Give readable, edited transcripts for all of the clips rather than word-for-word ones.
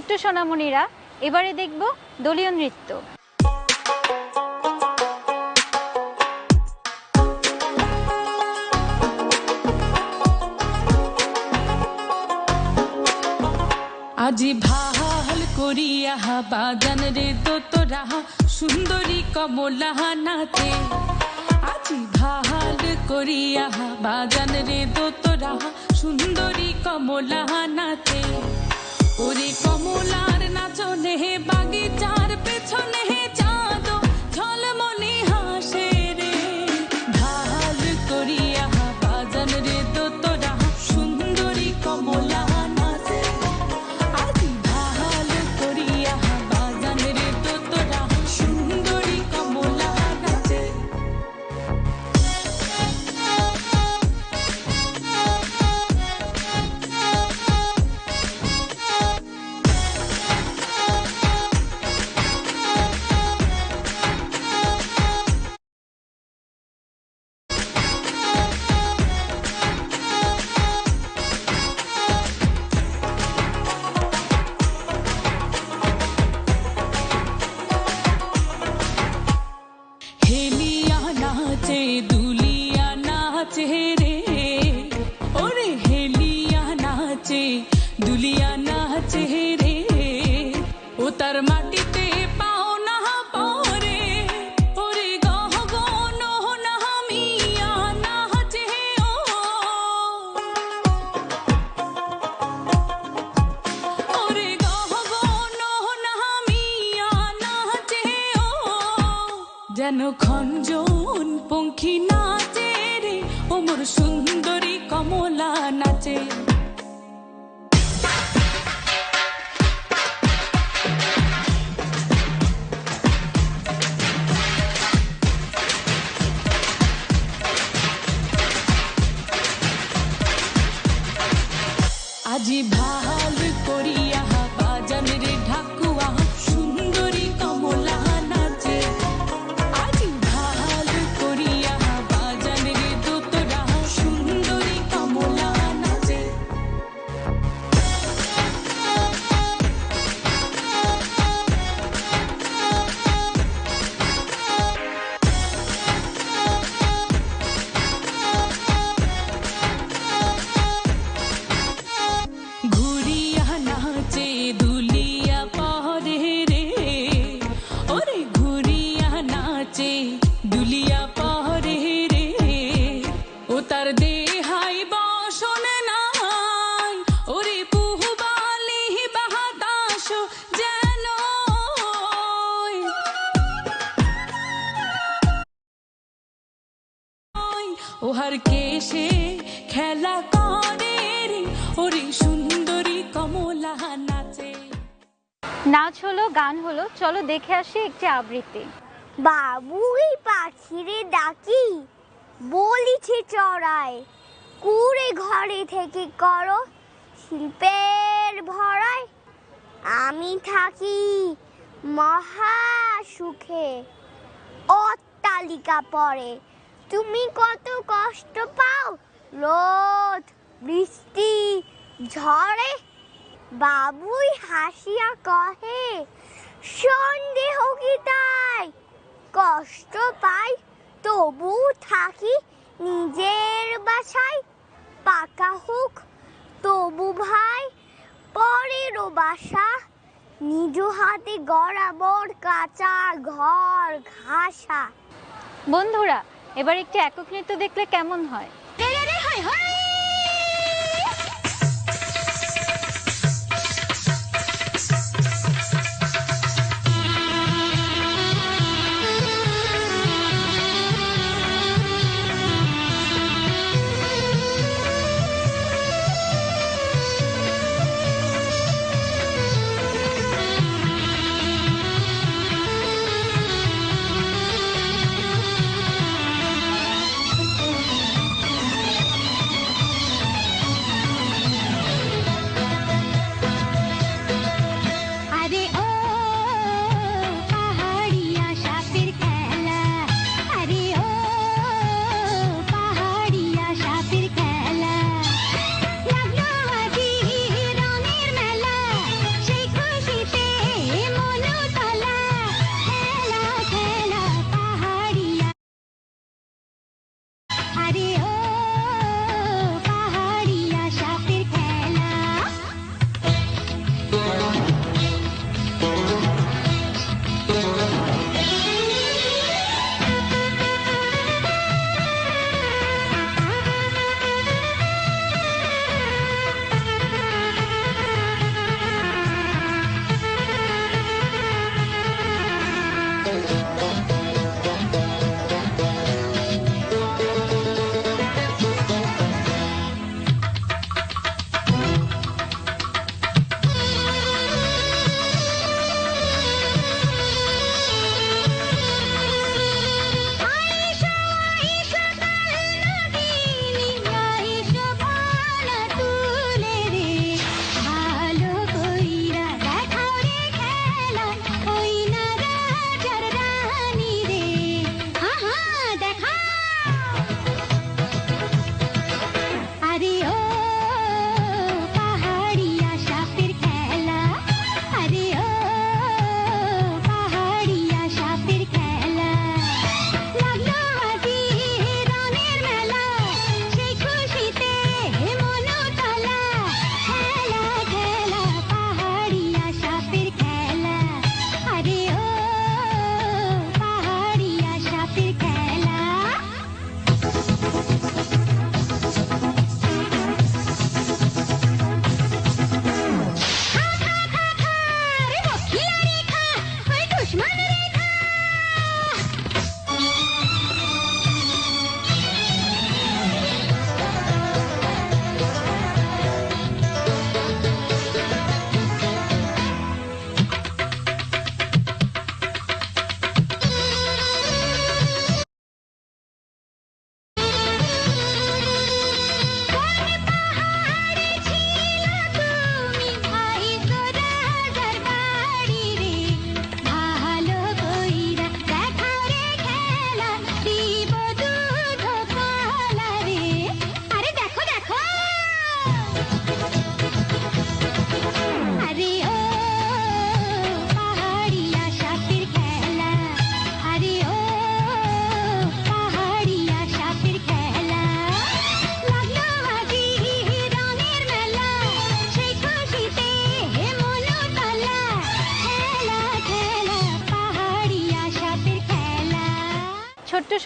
ছোট্ট সোনামণিরা, এবারে দেখব দলীয় নৃত্য। আজি ভাল করিয়া বাজান রে তোরা সুন্দরী কমলা নাচে। আজি ভাল করিয়া বাজান রে তোরা সুন্দরী কমলা নাচে। ওরে কমলার নাচনে বাগিচার পেছনে চাঁদ ঝলমনি হাসে রে। ভাল করিয়া বাজান রে তোরা সুন্দরী কমলা নাচে। আজি ভাল করিয়া বাজান রে তোরা সুন্দরী কমলা নাচে। হেলিয়া নাচে দুলিয়া নাচে রে। ওরে হেলিয়া নাচে দুলিয়া নাচে রে। ও তার মাটিতে পাও না পরে। ওরে গহ গন নামিয়া নাচে ও। ওরে গহ গন নামিয়া নাচে ও। যেন খঞ্জন পঙ্খী নাচে রে। ও মোর সুন্দরী কমলা নাচে। আজি ভাল করিয়া বাজান রে ঢাকুয়া সুন্দরী কমলা নাচে। আজি ভাল করিয়া বাজান রে তোরা সুন্দরী কমলা নাচে। ঘুরিয়া নাচে দুলিয়া পরে রে। ওরে ঘুরিয়া নাচে দুলিয়া পরে রে। ও তার দেহাই বসন নাই। ওরে পুহবালি বাতাস যেন। ওহার কেশে খেলা করে রে। ওরে সুন্দরী কমলা নাচে। নাচ হলো, গান হলো, চলো দেখে আসি একটি আবৃত্তি। বাবুই পাখিরে ডাকি বলিছে চড়াই, কুড়ে ঘরে থেকে করো শিল্পের ভরাই। আমি থাকি মহা সুখে অট্টালিকা পরে, তুমি কত কষ্ট পাও রোদ বৃষ্টি ঝড়ে। বাবুই হাসিয়া কহে সন্দেহ কি তাই, কষ্ট পাই তবু থাকি নিজের বাসায়। পাকা হোক তবু ভাই পরেরও বাসা, নিজ হাতে গড়া মোর কাঁচা ঘর ঘাসা। বন্ধুরা, এবার একটি একক নৃত্য দেখলে কেমন হয়?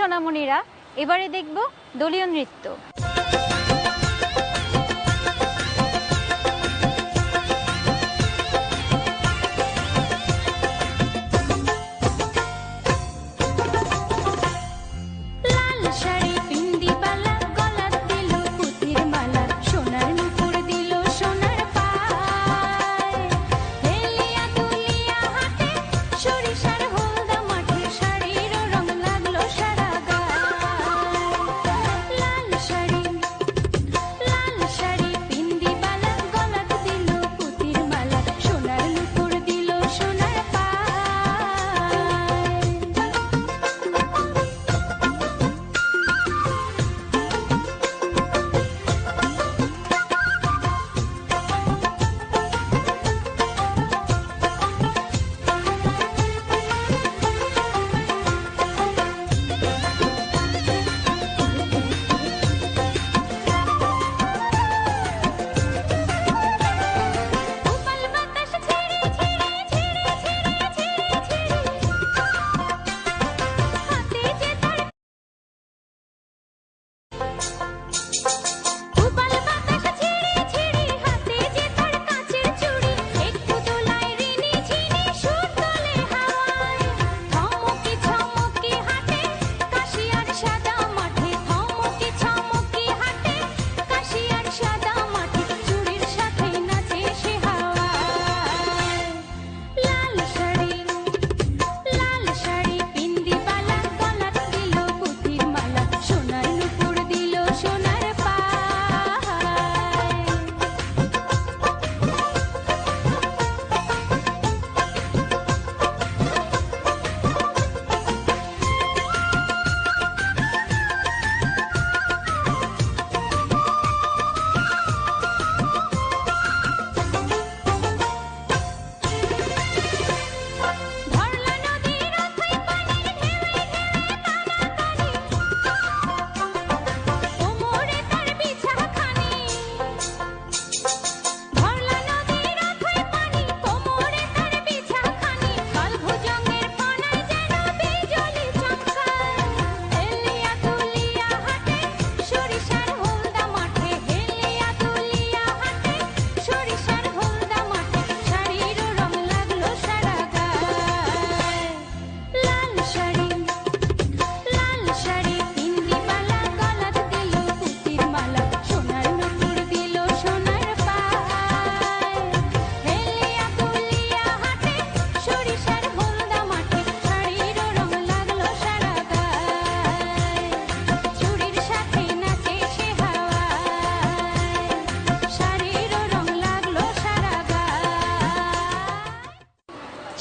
সোনামণিরা, এবারে দেখব দলীয় নৃত্য।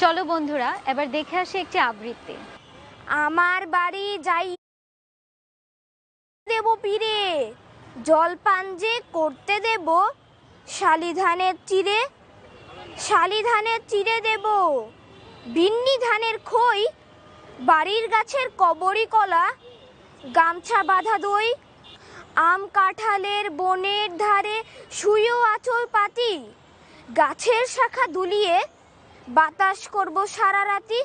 চলো বন্ধুরা, এবার দেখে আসি একটি আবৃত্তি। আমার বাড়ি যাই দেব পীরে, জলপান যে করতে দেব শালি ধানের চিড়ে, শালি ধানের চিড়ে দেব বিন্নি ধানের খই, বাড়ির গাছের কবরি কলা, গামছা বাঁধা দই, আম কাঁঠালের বনের ধারে শুয়েও আঁচল পাতি, গাছের শাখা দুলিয়ে বাতাস করব সারা রাতি,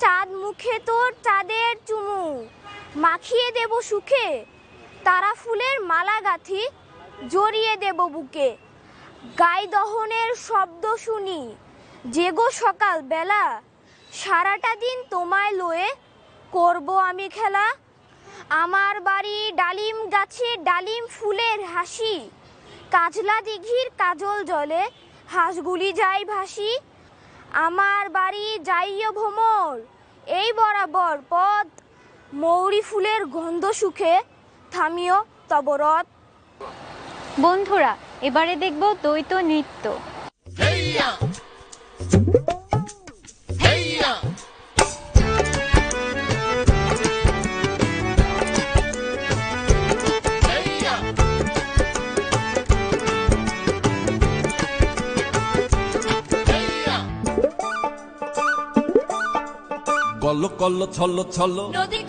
চাঁদ মুখে তোর চাঁদের চুমু মাখিয়ে দেব সুখে, তারা ফুলের মালা গাঁথি জড়িয়ে দেব বুকে, গাই দহনের শব্দ শুনি জেগো সকাল বেলা, সারাটা দিন তোমায় লয়ে করব আমি খেলা, আমার বাড়ি ডালিম গাছে ডালিম ফুলের হাসি, কাজলা দিঘির কাজল জলে হাঁসগুলি যায় ভাসি, আমার বাড়ি যাইও ভ্রমর এই বরাবর পথ, মৌরি ফুলের গন্ধ সুখে থামিও তবরত। বন্ধুরা, এবারে দেখব দ্বৈত নৃত্য। কল কল ছল ছল নদী